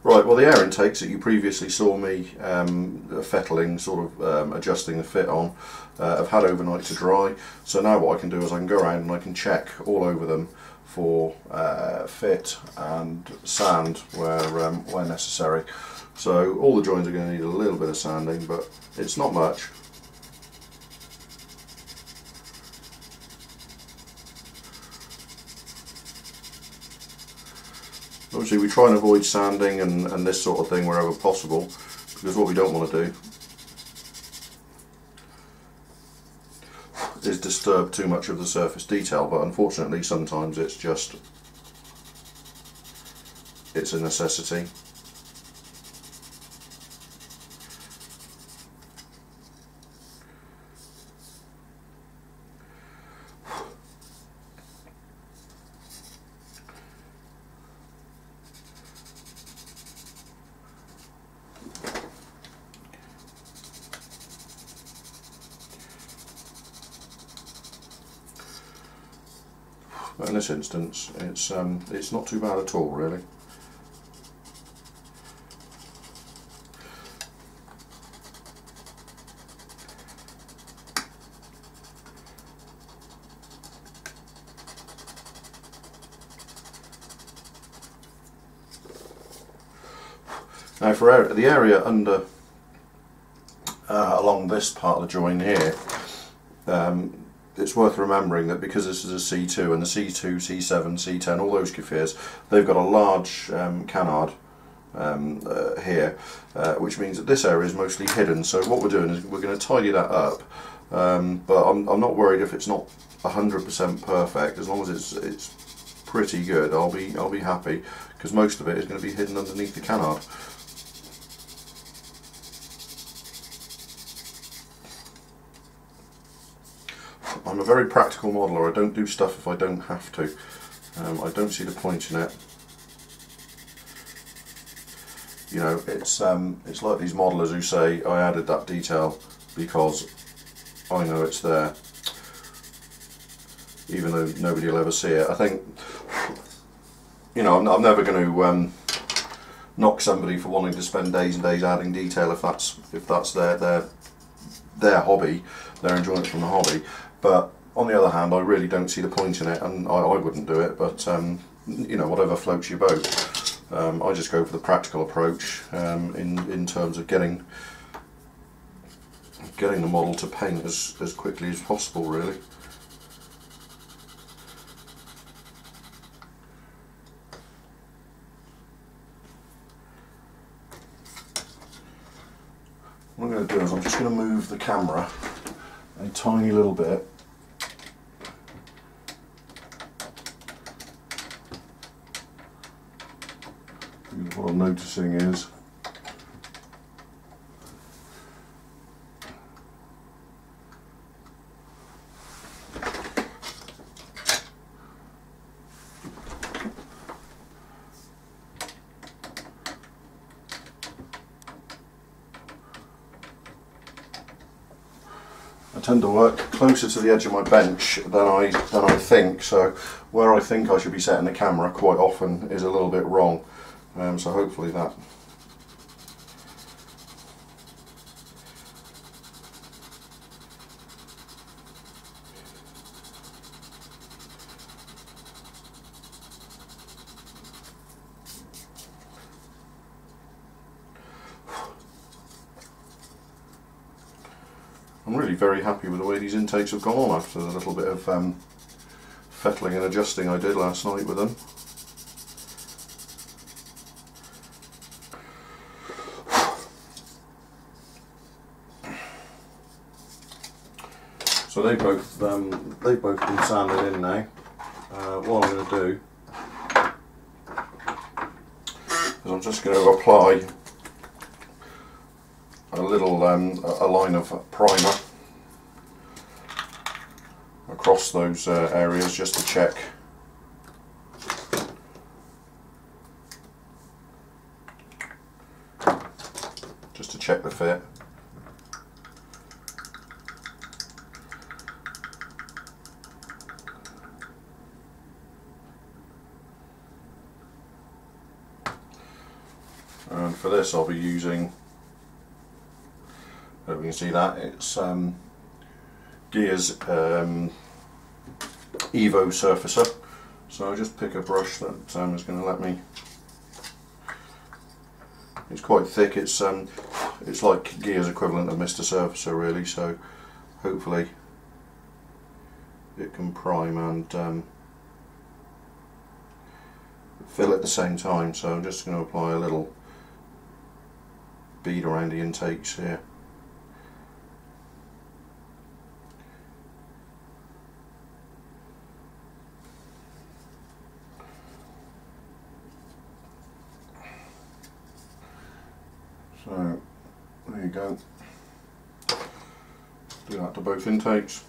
Right, well the air intakes that you previously saw me fettling, sort of adjusting the fit on, have had overnight to dry. So now what I can do is I can go around and I can check all over them for fit and sand where necessary. So all the joins are going to need a little bit of sanding, but it's not much. Obviously we try and avoid sanding and this sort of thing wherever possible, because what we don't want to do is disturb too much of the surface detail, but unfortunately sometimes it's a necessity. But in this instance, it's not too bad at all, really. Now, for the area under along this part of the join here, it's worth remembering that because this is a C2 and the C2, C7, C10, all those Keffirs, they've got a large canard here, which means that this area is mostly hidden. So what we're doing is we're going to tidy that up, but I'm not worried if it's not 100% perfect. As long as it's pretty good, I'll be happy, because most of it is going to be hidden underneath the canard. I'm a very practical modeler. I don't do stuff if I don't have to. I don't see the point in it. You know, it's like these modelers who say, I added that detail because I know it's there, even though nobody will ever see it. I think, you know, I'm never going to knock somebody for wanting to spend days and days adding detail if that's their hobby, their enjoyment from the hobby. But on the other hand, I really don't see the point in it, and I wouldn't do it, but you know, whatever floats your boat. I just go for the practical approach in terms of getting the model to paint as quickly as possible, really. What I'm going to do is I'm just going to move the camera a tiny little bit. What I'm noticing is I tend to work closer to the edge of my bench than I think, so where I think I should be setting the camera quite often is a little bit wrong. So hopefully that. I'm really very happy with the way these intakes have gone on after the little bit of fettling and adjusting I did last night with them. So they've both been sanded in now. What I'm going to do is I'm just going to apply a little a line of primer across those areas just to check. Just to check the fit. and for this I'll be using, hope you can see that, it's Gears Evo Surfacer. So I'll just pick a brush that is going to let me. It's quite thick. It's like Gears equivalent of Mr. Surfacer really. So hopefully it can prime and fill at the same time. So I'm just going to apply a little bead around the intakes here. So there you go. Do that to both intakes.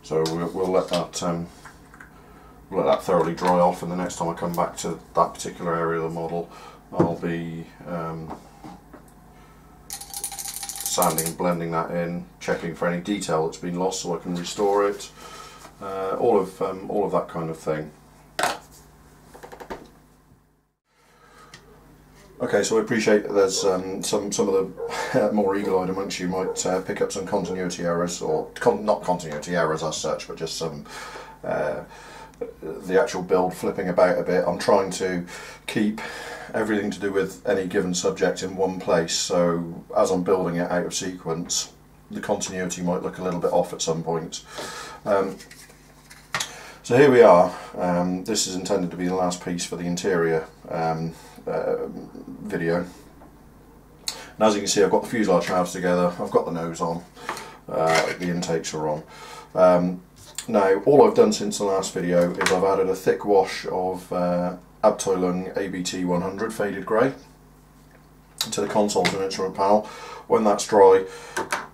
So we'll let that thoroughly dry off, and the next time I come back to that particular area of the model, I'll be sanding and blending that in, checking for any detail that's been lost so I can restore it. All of that kind of thing. Okay, so I appreciate that there's some of the more eagle-eyed amongst you might pick up some continuity errors, or not continuity errors as such, but just some the actual build flipping about a bit. I'm trying to keep everything to do with any given subject in one place, so as I'm building it out of sequence, the continuity might look a little bit off at some points. So here we are. This is intended to be the last piece for the interior video. And as you can see, I've got the fuselage halves together, I've got the nose on, the intakes are on. Now all I've done since the last video is I've added a thick wash of Abteilung ABT 100 faded grey to the consoles and instrument panel. When that's dry,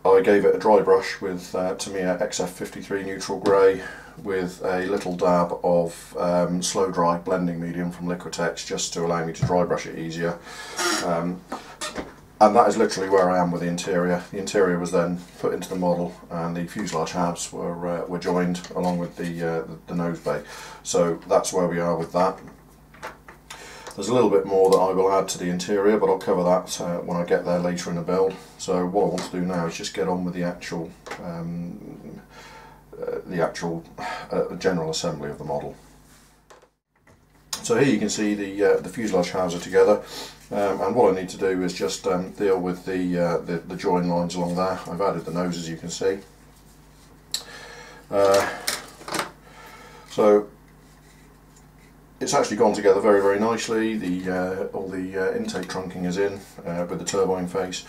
I gave it a dry brush with Tamiya XF53 neutral grey with a little dab of slow dry blending medium from Liquitex, just to allow me to dry brush it easier. And that is literally where I am with the interior. The interior was then put into the model, and the fuselage halves were joined along with the nose bay. So that's where we are with that. There's a little bit more that I will add to the interior, but I'll cover that when I get there later in the build. So what I want to do now is just get on with the actual general assembly of the model. So here you can see the fuselage halves are together, and what I need to do is just deal with the join lines along there. I've added the nose, as you can see. So it's actually gone together very, very nicely. All the intake trunking is in with the turbine face,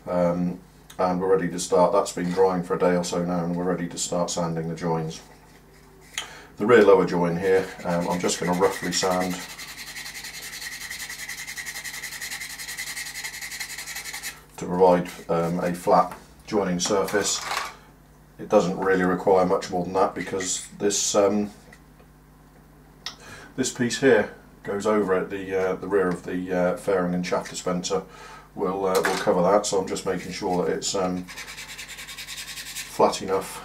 and we're ready to start. That's been drying for a day or so now, and we're ready to start sanding the joins. The rear lower join here, I'm just going to roughly sand to provide a flat joining surface. It doesn't really require much more than that, because this this piece here goes over at the rear of the fairing and shaft dispenser. We'll cover that, so I'm just making sure that it's flat enough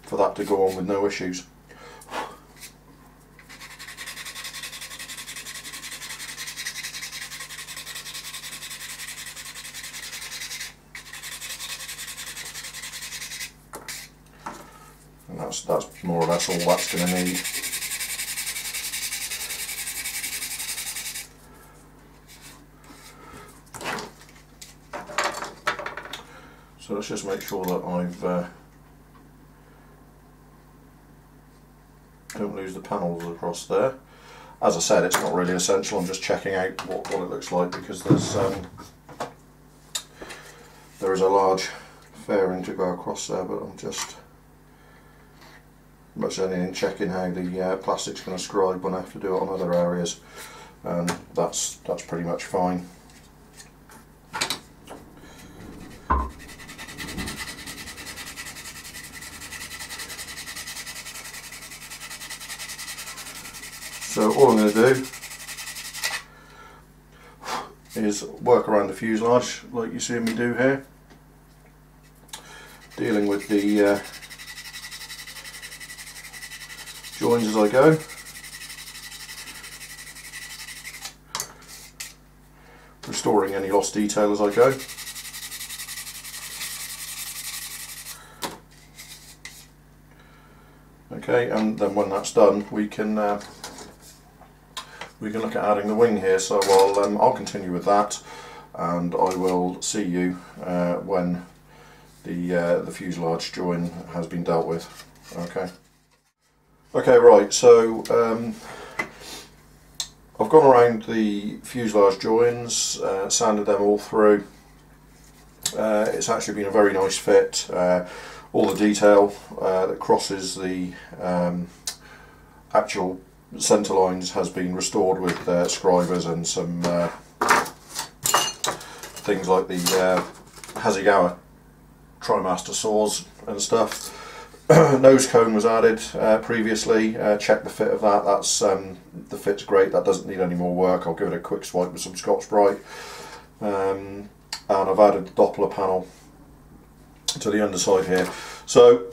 for that to go on with no issues. And that's more or less all that's going to need. So let's just make sure that I've don't lose the panels across there. As I said, it's not really essential. I'm just checking out what it looks like, because there's there is a large fairing to go across there, but I'm just, much as anything, checking how the plastic's going to scribe when I have to do it on other areas, and that's pretty much fine. So all I'm going to do is work around the fuselage like you see me do here, dealing with the joins as I go. Restoring any lost detail as I go. Okay, and then when that's done, we can look at adding the wing here. So I'll continue with that, and I will see you when the fuselage join has been dealt with. Okay. Okay, right. So I've gone around the fuselage joins, sanded them all through. It's actually been a very nice fit. All the detail that crosses the actual centre lines has been restored with scribers and some things like the Hasegawa TriMaster saws and stuff. Nose cone was added previously. Check the fit of that. That's the fit's great. That doesn't need any more work. I'll give it a quick swipe with some Scotch-Brite. And I've added the Doppler panel to the underside here. So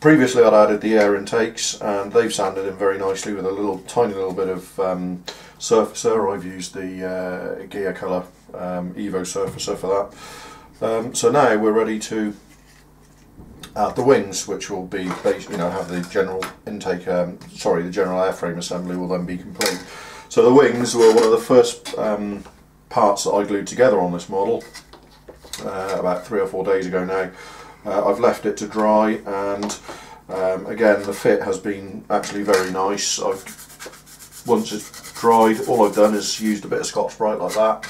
previously I'd added the air intakes, and they've sanded in very nicely with a tiny little bit of surfacer. I've used the Gear Colour Evo surfacer for that. So now we're ready to add the wings, which will be, have the general intake, the general airframe assembly will then be complete. So the wings were one of the first parts that I glued together on this model about 3 or 4 days ago now. I've left it to dry, and again, the fit has been actually very nice. Once it's dried, all I've done is used a bit of Scotch-Brite like that,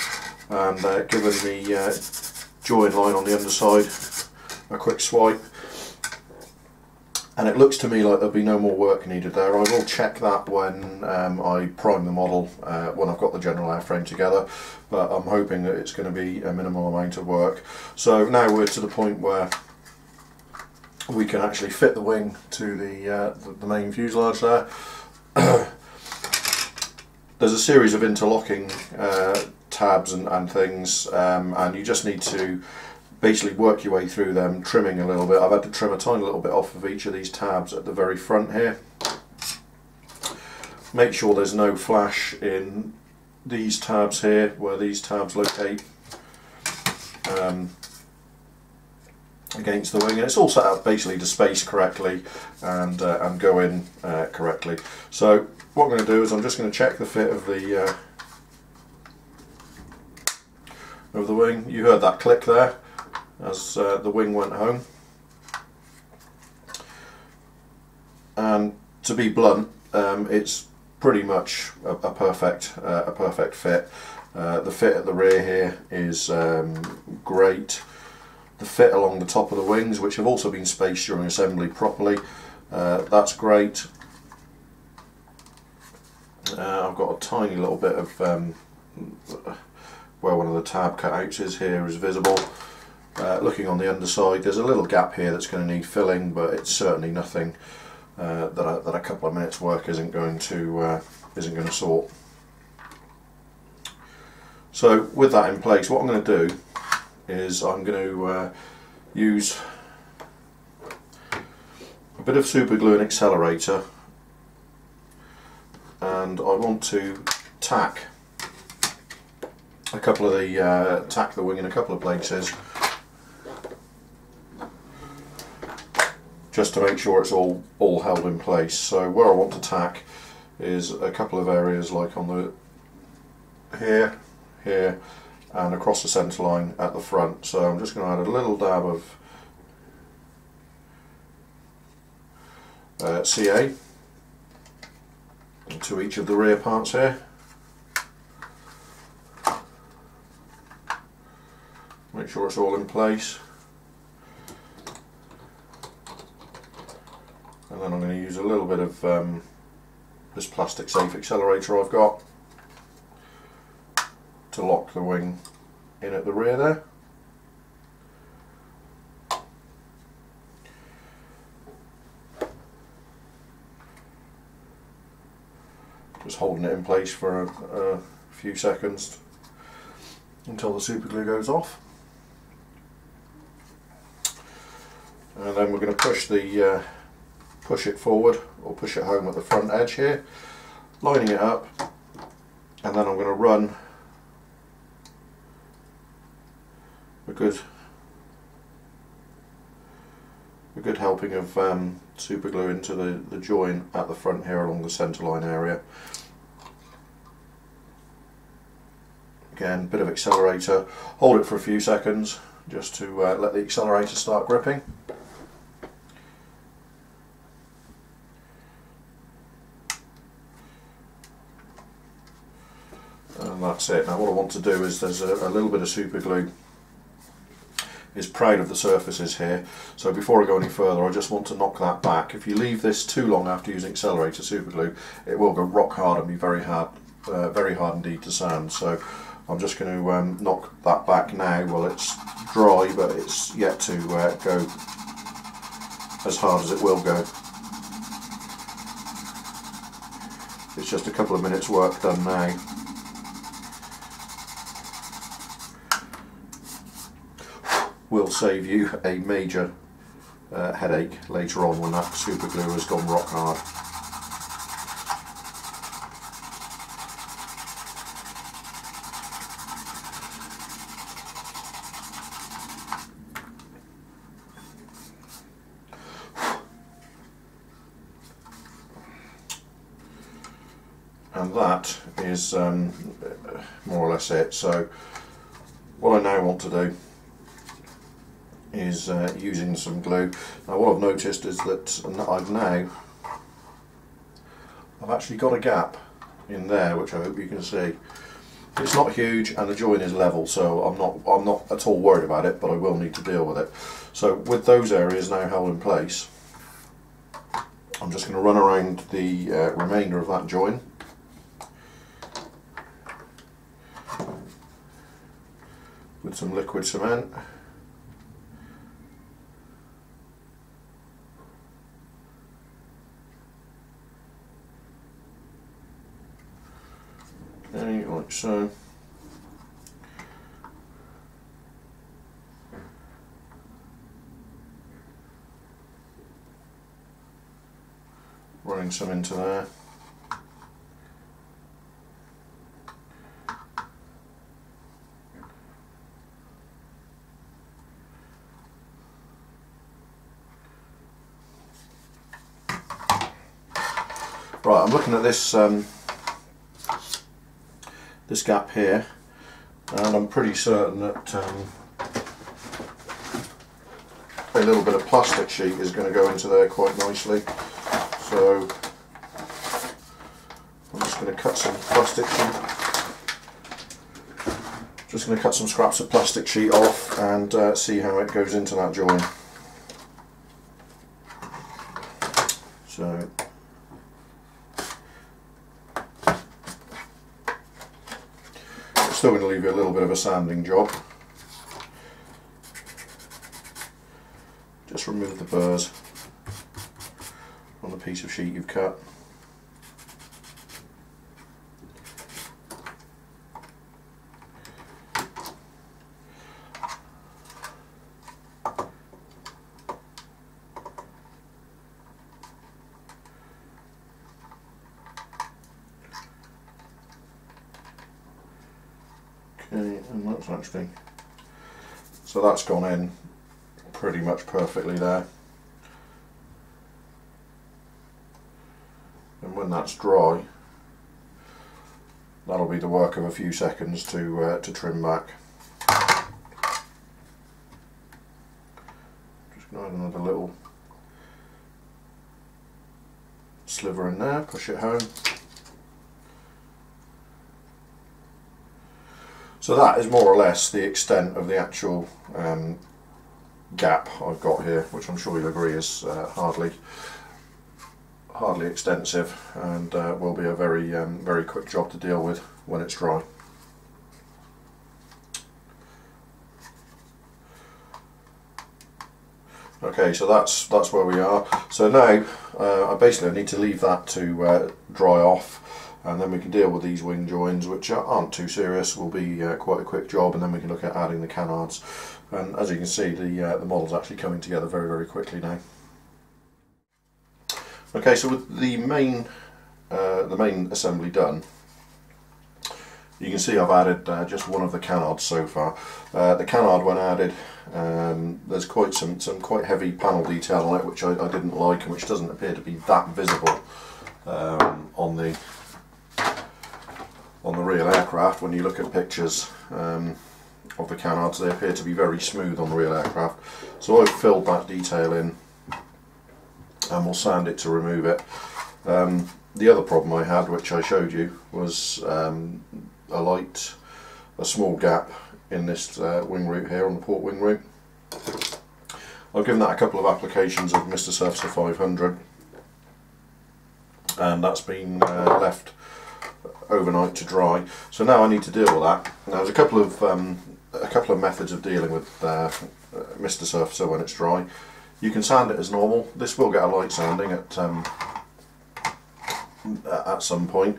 and given the join line on the underside a quick swipe, and it looks to me like there'll be no more work needed there. I will check that when I prime the model, when I've got the general airframe together, but I'm hoping that it's going to be a minimal amount of work. So now we're to the point where we can actually fit the wing to the main fuselage there. There's a series of interlocking tabs and things, and you just need to basically work your way through them, trimming a little bit. I've had to trim a tiny little bit off of each of these tabs at the very front here. Make sure there's no flash in these tabs here, where these tabs locate against the wing, and it's all set up basically to space correctly and go in correctly. So what I'm going to do is I'm just going to check the fit of the wing. You heard that click there as the wing went home, and to be blunt, it's pretty much a perfect fit. The fit at the rear here is great. The fit along the top of the wings, which have also been spaced during assembly properly, that's great. I've got a tiny little bit of where one of the tab cutouts is here is visible. Looking on the underside, there's a little gap here that's going to need filling, but it's certainly nothing that a couple of minutes work isn't going to sort. So with that in place, what I'm going to do is I'm going to use a bit of super glue and accelerator, and I want to tack a couple of tack the wing in a couple of places, just to make sure it's all held in place. So where I want to tack is a couple of areas, like on the here, and across the centre line at the front. So I'm just going to add a little dab of CA to each of the rear parts here. Make sure it's all in place. And then I'm going to use a little bit of this plastic safe accelerator I've got to lock the wing in at the rear there. Just holding it in place for a few seconds until the super glue goes off. And then we're going to push it forward, or push it home at the front edge here, lining it up, and then I'm going to run a good helping of super glue into the join at the front here along the centre line area. Again, bit of accelerator, hold it for a few seconds just to let the accelerator start gripping. And that's it. Now what I want to do is, there's a little bit of super glue is proud of the surfaces here, so before I go any further I just want to knock that back. If you leave this too long after using accelerator super glue, it will go rock hard and be very hard indeed to sand. So I'm just going to knock that back now while it's dry, but it's yet to go as hard as it will go. It's just a couple of minutes work done now. Will save you a major headache later on when that super glue has gone rock hard. And that is more or less it. So what I now want to do is using some glue. Now what I've noticed is that I've actually got a gap in there, which I hope you can see. It's not huge and the join is level, so I'm not at all worried about it, but I will need to deal with it. So with those areas now held in place, I'm just going to run around the remainder of that join. With some liquid cement. Okay, like so. Running some into there. Right, I'm looking at this this gap here, and I'm pretty certain that a little bit of plastic sheet is going to go into there quite nicely. So I'm just going to cut some plastic sheet. Just going to cut some scraps of plastic sheet off and see how it goes into that join. So still going to leave you a little bit of a sanding job. Just remove the burrs on the piece of sheet you've cut. Okay, and that's actually, so that's gone in pretty much perfectly there. And when that's dry, that'll be the work of a few seconds to trim back. Just going to add another little sliver in there, push it home. So that is more or less the extent of the actual gap I've got here, which I'm sure you'll agree is hardly hardly extensive, and will be a very very quick job to deal with when it's dry. Okay, so that's where we are. So now I basically need to leave that to dry off, and then we can deal with these wing joins, which aren't too serious. Will be quite a quick job, and then we can look at adding the canards. And as you can see, the model's actually coming together very very quickly now. Okay, so with the main assembly done, you can see I've added just one of the canards so far. The canard, when added, there's quite some quite heavy panel detail on it, which I didn't like, and which doesn't appear to be that visible on the real aircraft. When you look at pictures of the canards, they appear to be very smooth on the real aircraft. So I've filled that detail in, and we'll sand it to remove it. The other problem I had, which I showed you, was a small gap in this wing root here on the port wing root. I've given that a couple of applications of Mr. Surfacer 500, and that's been left overnight to dry. So now I need to deal with that. Now there's a couple of methods of dealing with Mr. Surfacer when it's dry. You can sand it as normal. This will get a light sanding at some point.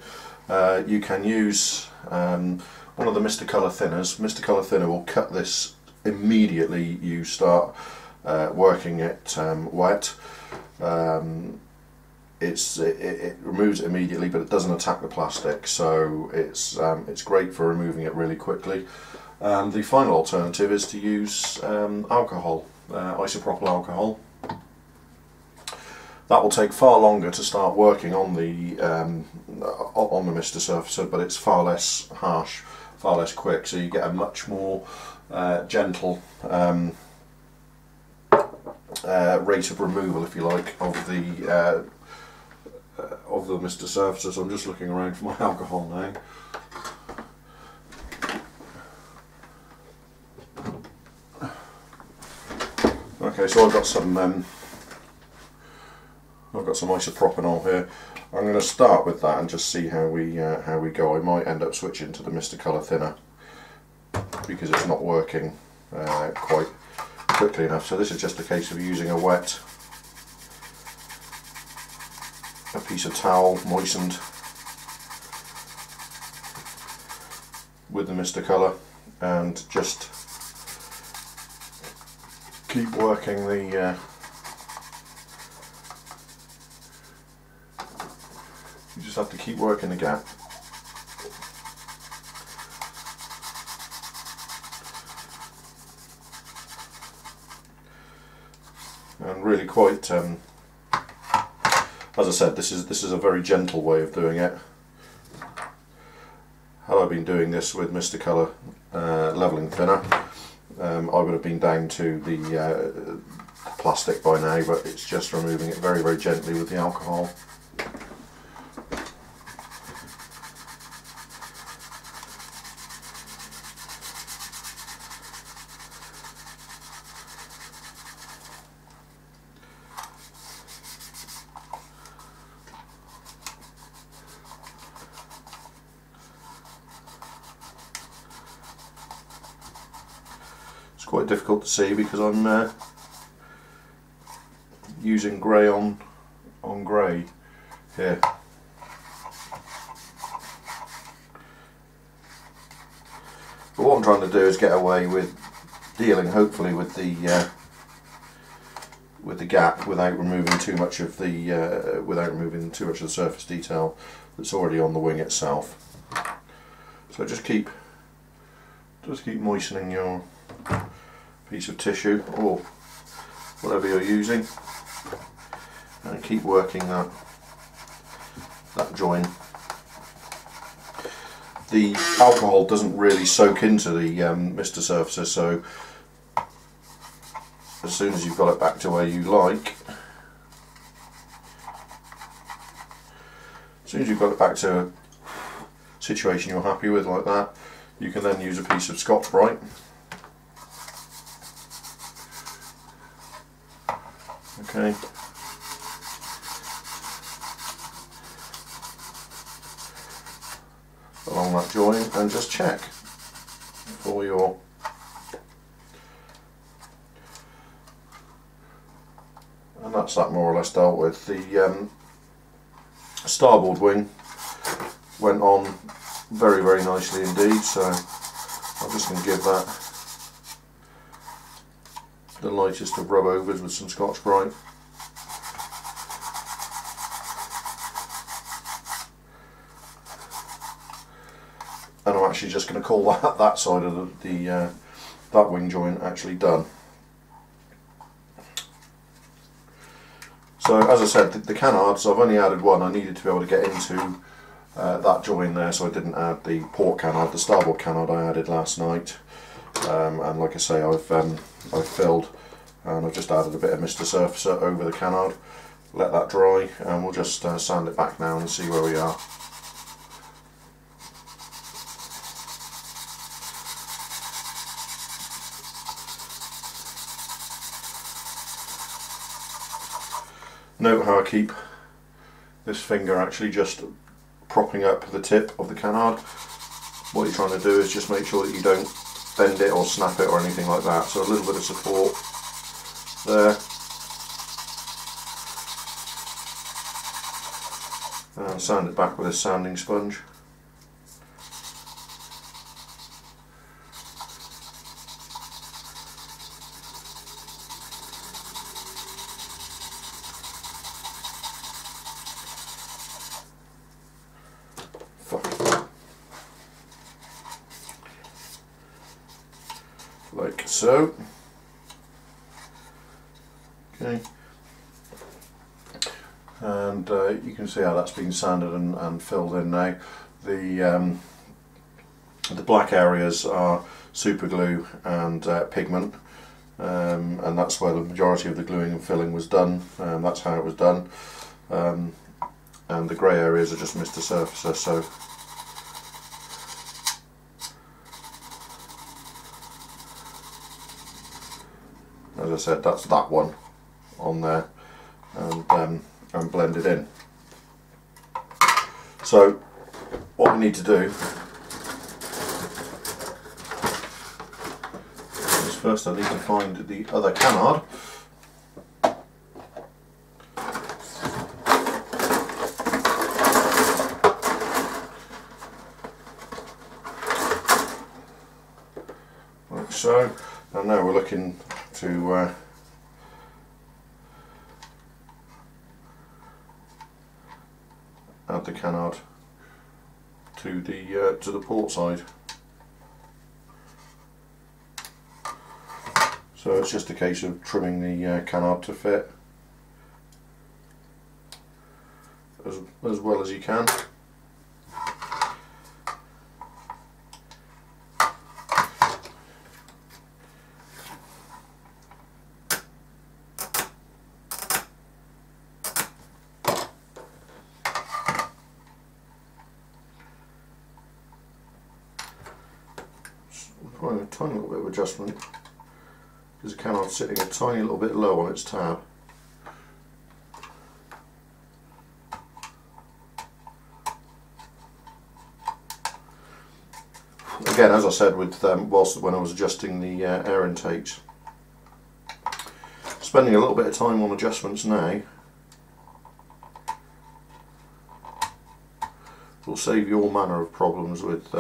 You can use one of the Mr. Colour thinners. Mr. Colour thinner will cut this immediately you start working it wet. It removes it immediately, but it doesn't attack the plastic, so it's great for removing it really quickly. And the final alternative is to use alcohol, isopropyl alcohol. That will take far longer to start working on the Mr. Surfacer, but it's far less harsh, far less quick, so you get a much more gentle rate of removal, if you like, of the Mr. Surfacer. So I'm just looking around for my alcohol now. Okay, so I've got some isopropanol here. I'm going to start with that and just see how we go. I might end up switching to the Mr. Colour thinner because it's not working quite quickly enough. So this is just a case of using a piece of towel moistened with the Mr. Colour, and just keep working the you just have to keep working the gap. And really quite, as I said, this is a very gentle way of doing it. Had I been doing this with Mr. Colour levelling thinner, I would have been down to the plastic by now, but it's just removing it very very gently with the alcohol. It's quite difficult to see because I'm using grey on grey here. But what I'm trying to do is get away with dealing, hopefully, with the gap without removing too much of the surface detail that's already on the wing itself. So just keep moistening your piece of tissue or whatever you're using, and keep working that join. The alcohol doesn't really soak into the Mr. Surfacer, so as soon as you've got it back to where you like, as soon as you've got it back to a situation you're happy with like that, you can then use a piece of Scotch-Brite. Okay. along that joint and just check for your and that's that more or less dealt with. The starboard wing went on very, very nicely indeed, so I'm just going to give that the lightest of rub overs with some Scotch-Brite. And I'm actually just going to call that side of that wing joint actually done. So as I said, the canards, I've only added one. I needed to be able to get into that joint there, so I didn't add the port canard. The starboard canard I added last night, and like I say, I've filled and I've just added a bit of Mr. Surfacer over the canard. Let that dry, and we'll just sand it back now and see where we are. Note how I keep this finger actually just propping up the tip of the canard. What you're trying to do is just make sure that you don't bend it or snap it or anything like that. So a little bit of support there. And sand it back with a sanding sponge. Like so. Okay, and you can see how that's been sanded and filled in now. The black areas are super glue and pigment, and that's where the majority of the gluing and filling was done. That's how it was done, and the grey areas are just Mr. Surfacer. So as I said, that's that one on there, and blended in. So what we need to do is first I need to find the other canard. Like so, and now we're looking to add the canard to the port side. So it's just a case of trimming the canard to fit as well as you can. Applying a tiny little bit of adjustment because the canard's sitting a tiny little bit low on its tab. Again, as I said, with when I was adjusting the air intakes, spending a little bit of time on adjustments now will save you all manner of problems with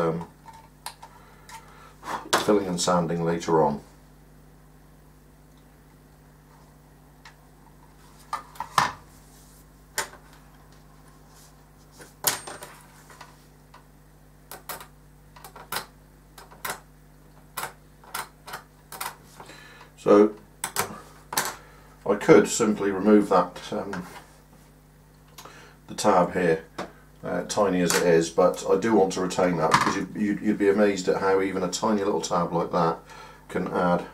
filling and sanding later on. So I could simply remove that the tab here, tiny as it is, but I do want to retain that because you'd be amazed at how even a tiny little tab like that can add,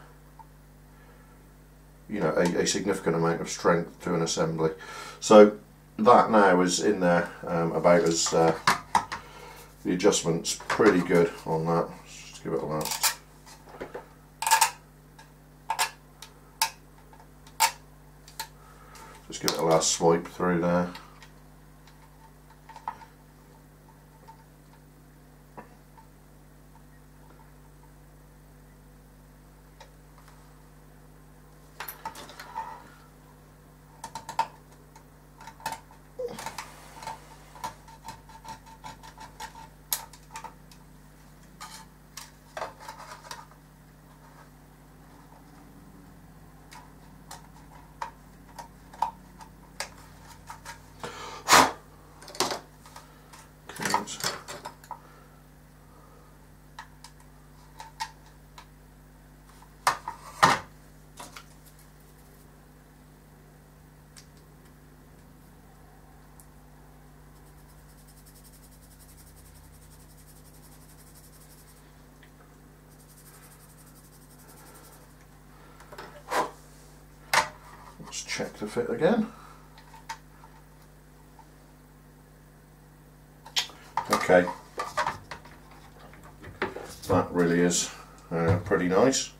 you know, a significant amount of strength to an assembly. So that now is in there about as the adjustment's pretty good on that. Let's just give it a last. Just give it a last swipe through there. check the fit again. Okay, that really is pretty nice.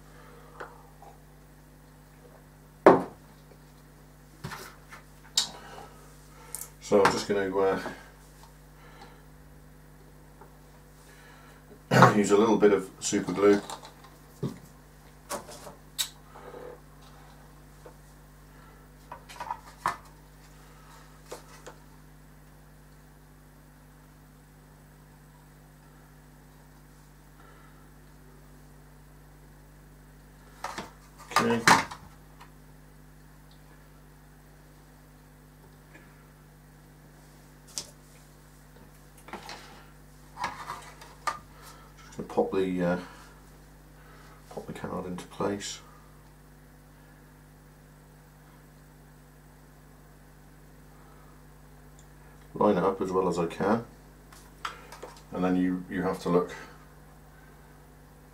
So I'm just going to use a little bit of super glue. Okay. Just going to pop the canard into place. Line it up as well as I can, and then you have to look.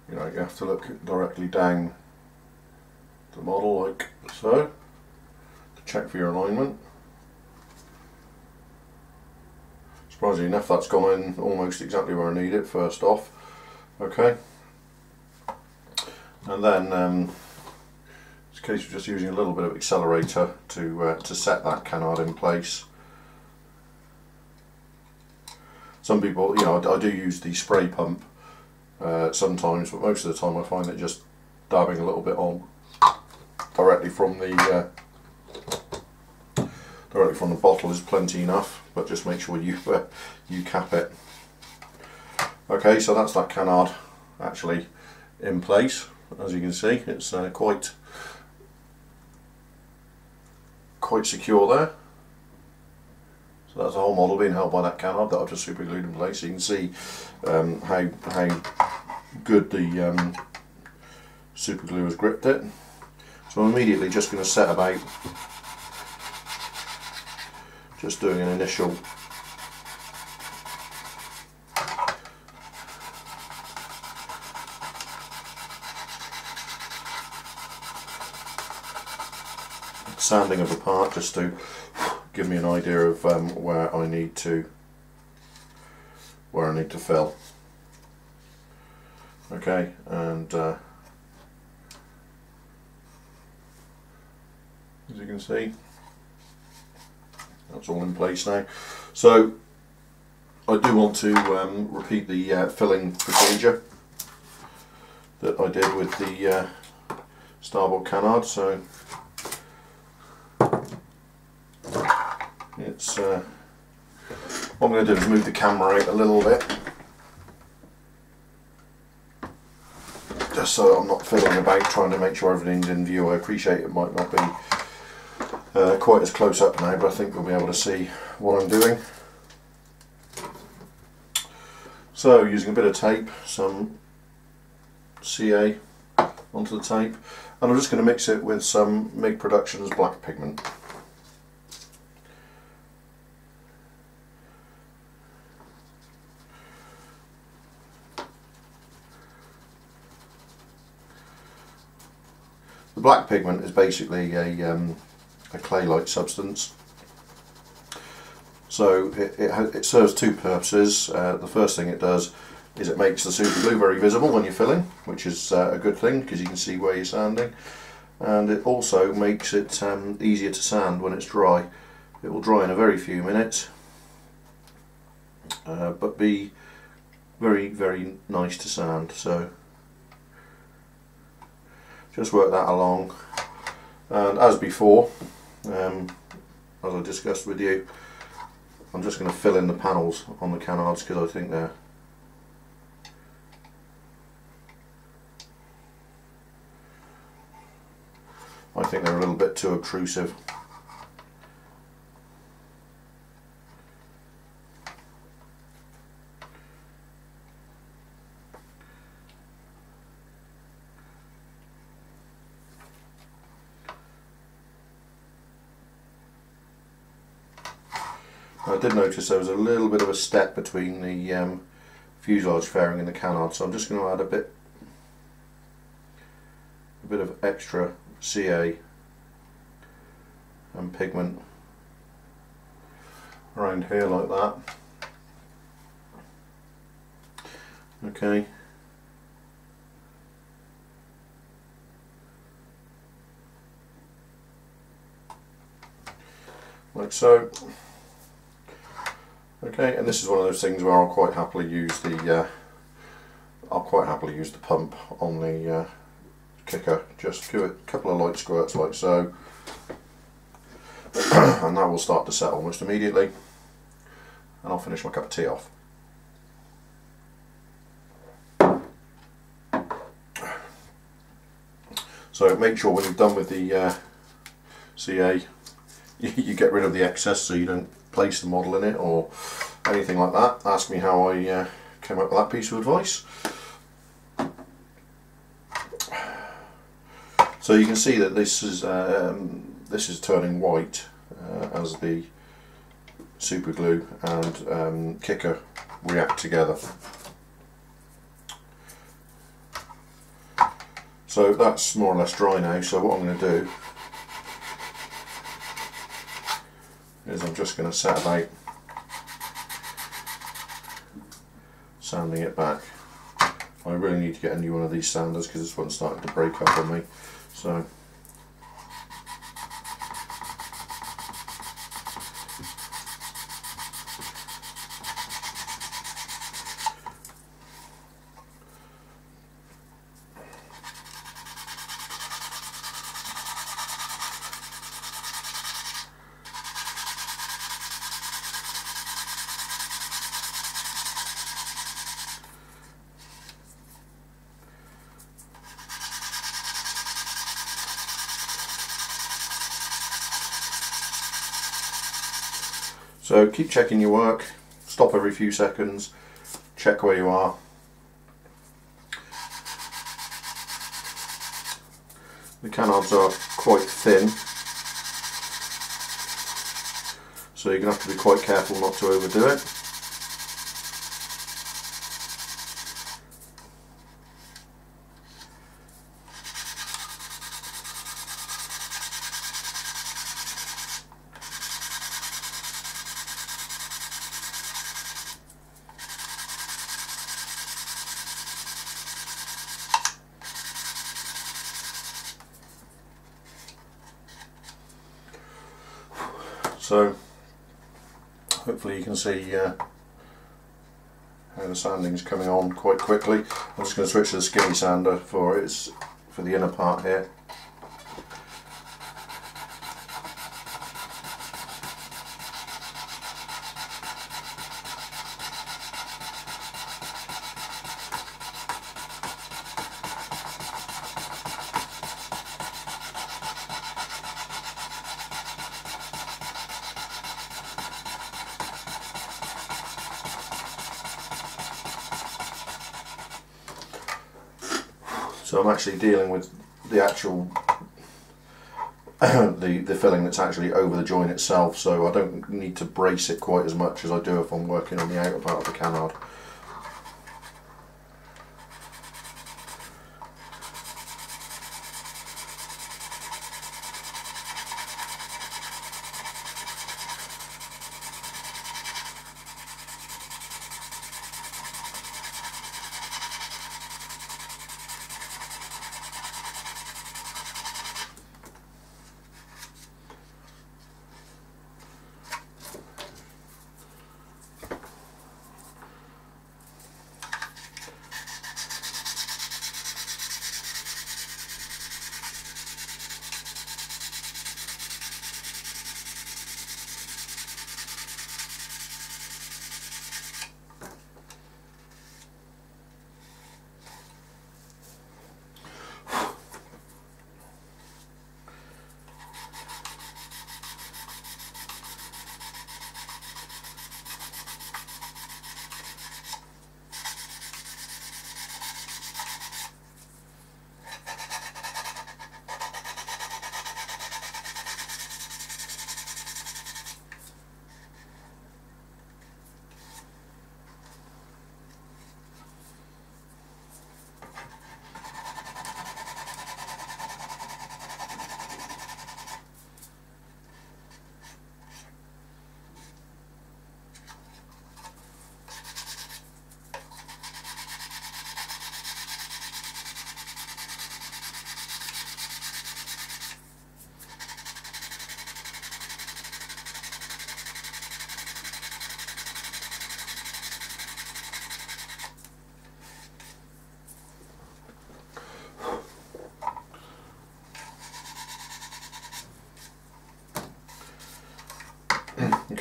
You have to look directly down the model like so to check for your alignment. Surprisingly enough, that's gone in almost exactly where I need it first off. Okay, and then it's a case of just using a little bit of accelerator to set that canard in place. Some people, I do use the spray pump sometimes, but most of the time I find that just dabbing a little bit on directly from the bottle is plenty enough. But just make sure you cap it. Okay, so that's that canard actually in place. As you can see, it's quite secure there. So that's the whole model being held by that canard that I've just super glued in place. So you can see how good the super glue has gripped it. So I'm immediately just going to set about just doing an initial sanding of the part, just to give me an idea of where I need to fill. Okay, and as you can see, that's all in place now. So I do want to repeat the filling procedure that I did with the starboard canard. So it's what I'm going to do is move the camera out a little bit, just so I'm not fiddling about trying to make sure everything's in view. I appreciate it might not be quite as close up now, but I think we'll be able to see what I'm doing. So using a bit of tape, some CA onto the tape, and I'm just going to mix it with some MIG Productions black pigment. The black pigment is basically a clay-like substance. So it serves two purposes. The first thing it does is it makes the super glue very visible when you're filling, which is a good thing because you can see where you're sanding, and it also makes it easier to sand when it's dry. It will dry in a very few minutes, but be very, very nice to sand. So just work that along, and as before, as I discussed with you, I'm just going to fill in the panels on the canards because I think they're a little bit too obtrusive. I did notice there was a little bit of a step between the fuselage fairing and the canard, so I'm just going to add a bit of extra CA and pigment around here like that. Okay. Like so. Okay, and this is one of those things where I'll quite happily use the pump on the kicker. Just give it a couple of light squirts like so, and that will start to set almost immediately. And I'll finish my cup of tea off. So make sure when you're done with the CA, you get rid of the excess so you don't place the model in it or anything like that. Ask me how I came up with that piece of advice. So you can see that this is turning white as the super glue and kicker react together. So that's more or less dry now, so what I'm going to do is I'm just going to set about sanding it back. I really need to get a new one of these sanders because this one's starting to break up on me. So So keep checking your work, stop every few seconds, check where you are. The canards are quite thin, so you're going to have to be quite careful not to overdo it. So hopefully you can see how the sanding's coming on quite quickly. I'm just going to switch to the skinny sander for the inner part here. So I'm actually dealing with the actual the filling that's actually over the joint itself, so I don't need to brace it quite as much as I do if I'm working on the outer part of the canard.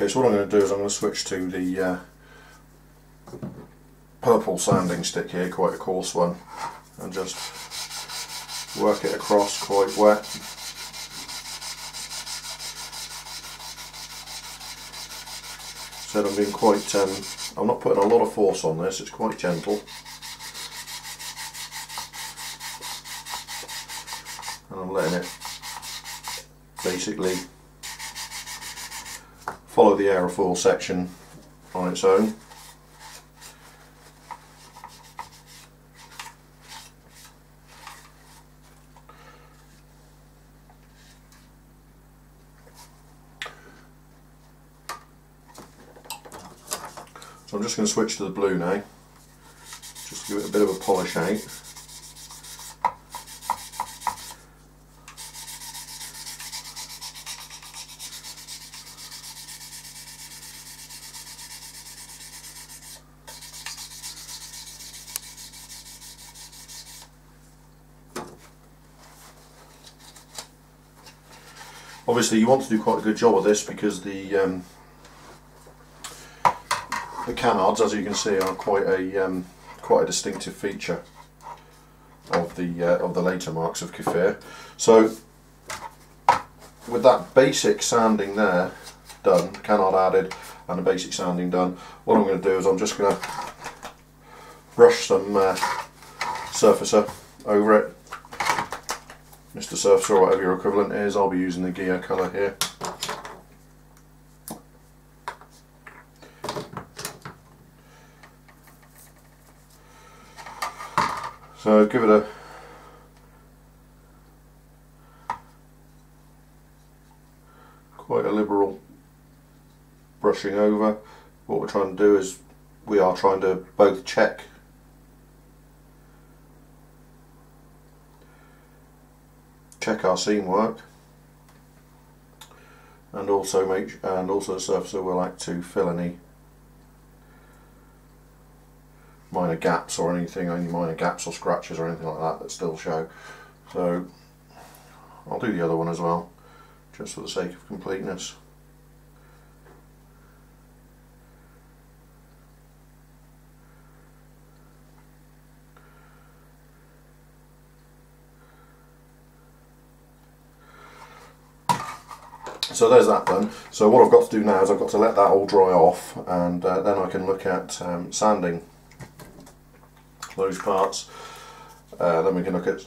Okay, so what I'm going to do is I'm going to switch to the purple sanding stick here, quite a coarse one, and just work it across quite wet. So I'm being quite, I'm not putting a lot of force on this, it's quite gentle. And I'm letting it basically follow the aerofoil section on its own. So I'm just going to switch to the blue now, just to give it a bit of a polish out. Obviously you want to do quite a good job of this because the canards, as you can see, are quite a distinctive feature of the later marks of Kfir. So with that basic sanding there done, canard added and the basic sanding done, what I'm going to do is I'm just going to brush some surfacer over it. Mr. Surfacer, or whatever your equivalent is. I'll be using the Ghia colour here. So give it quite a liberal brushing over. What we're trying to do is we are trying to both check our seam work, and also the surfacer will act to fill any minor gaps or anything, any minor gaps or scratches or anything like that still show. So I'll do the other one as well, just for the sake of completeness. So there's that done. So what I've got to do now is I've got to let that all dry off, and then I can look at sanding those parts. Then we can look at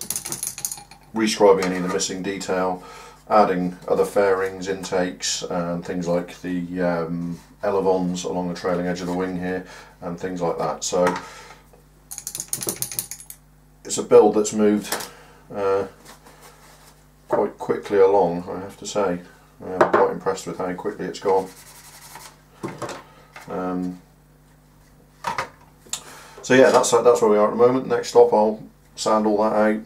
rescribing any of the missing detail, adding other fairings, intakes, and things like the elevons along the trailing edge of the wing here, and things like that. So it's a build that's moved quite quickly along, I have to say. I'm quite impressed with how quickly it's gone. So yeah, that's where we are at the moment. Next stop, I'll sand all that out,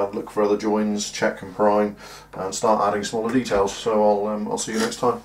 and look for other joins, check and prime, and start adding smaller details. So I'll see you next time.